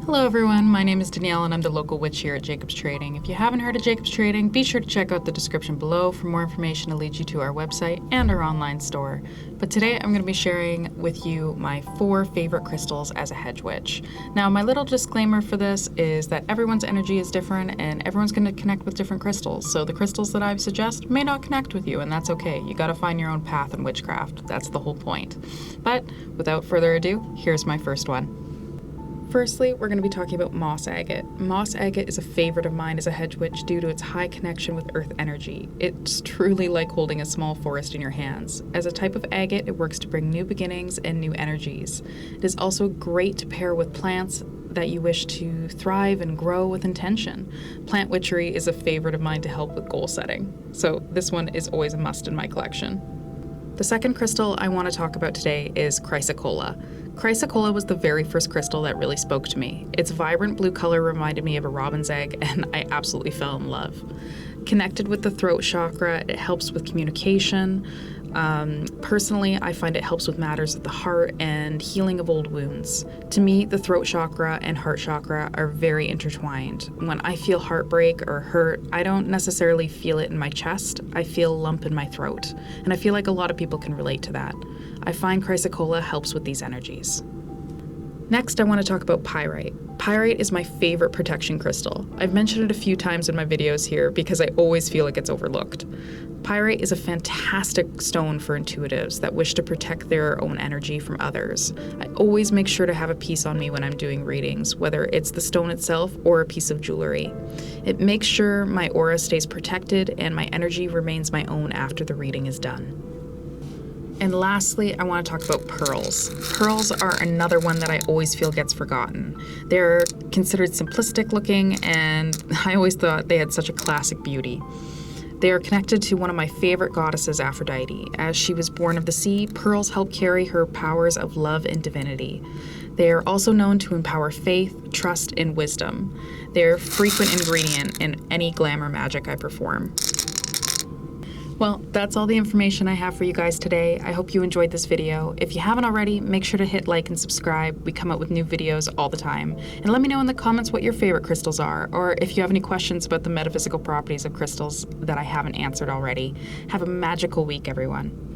Hello everyone, my name is Danielle and I'm the local witch here at Jacob's Trading. If you haven't heard of Jacob's Trading, be sure to check out the description below for more information to lead you to our website and our online store. But today I'm going to be sharing with you my 4 favorite crystals as a hedge witch. Now my little disclaimer for this is that everyone's energy is different and everyone's going to connect with different crystals. So the crystals that I suggest may not connect with you, and that's okay. You got to find your own path in witchcraft. That's the whole point. But without further ado, here's my first one. Firstly, we're going to be talking about moss agate. Moss agate is a favorite of mine as a hedge witch due to its high connection with earth energy. It's truly like holding a small forest in your hands. As a type of agate, it works to bring new beginnings and new energies. It is also great to pair with plants that you wish to thrive and grow with intention. Plant witchery is a favorite of mine to help with goal setting, so this one is always a must in my collection. The second crystal I want to talk about today is Chrysacola. Chrysacola was the very first crystal that really spoke to me. Its vibrant blue color reminded me of a robin's egg, and I absolutely fell in love. Connected with the throat chakra, it helps with communication. Personally, I find it helps with matters of the heart and healing of old wounds. To me, the throat chakra and heart chakra are very intertwined. When I feel heartbreak or hurt, I don't necessarily feel it in my chest. I feel a lump in my throat, and I feel like a lot of people can relate to that. I find Chrysacola helps with these energies. Next, I want to talk about Pyrite. Pyrite is my favorite protection crystal. I've mentioned it a few times in my videos here because I always feel like it's overlooked. Pyrite is a fantastic stone for intuitives that wish to protect their own energy from others. I always make sure to have a piece on me when I'm doing readings, whether it's the stone itself or a piece of jewelry. It makes sure my aura stays protected and my energy remains my own after the reading is done. And lastly, I want to talk about pearls. Pearls are another one that I always feel gets forgotten. They're considered simplistic looking, and I always thought they had such a classic beauty. They are connected to one of my favorite goddesses, Aphrodite. As she was born of the sea, pearls help carry her powers of love and divinity. They are also known to empower faith, trust, and wisdom. They're a frequent ingredient in any glamour magic I perform. Well, that's all the information I have for you guys today. I hope you enjoyed this video. If you haven't already, make sure to hit like and subscribe. We come out with new videos all the time. And let me know in the comments what your favorite crystals are, or if you have any questions about the metaphysical properties of crystals that I haven't answered already. Have a magical week, everyone.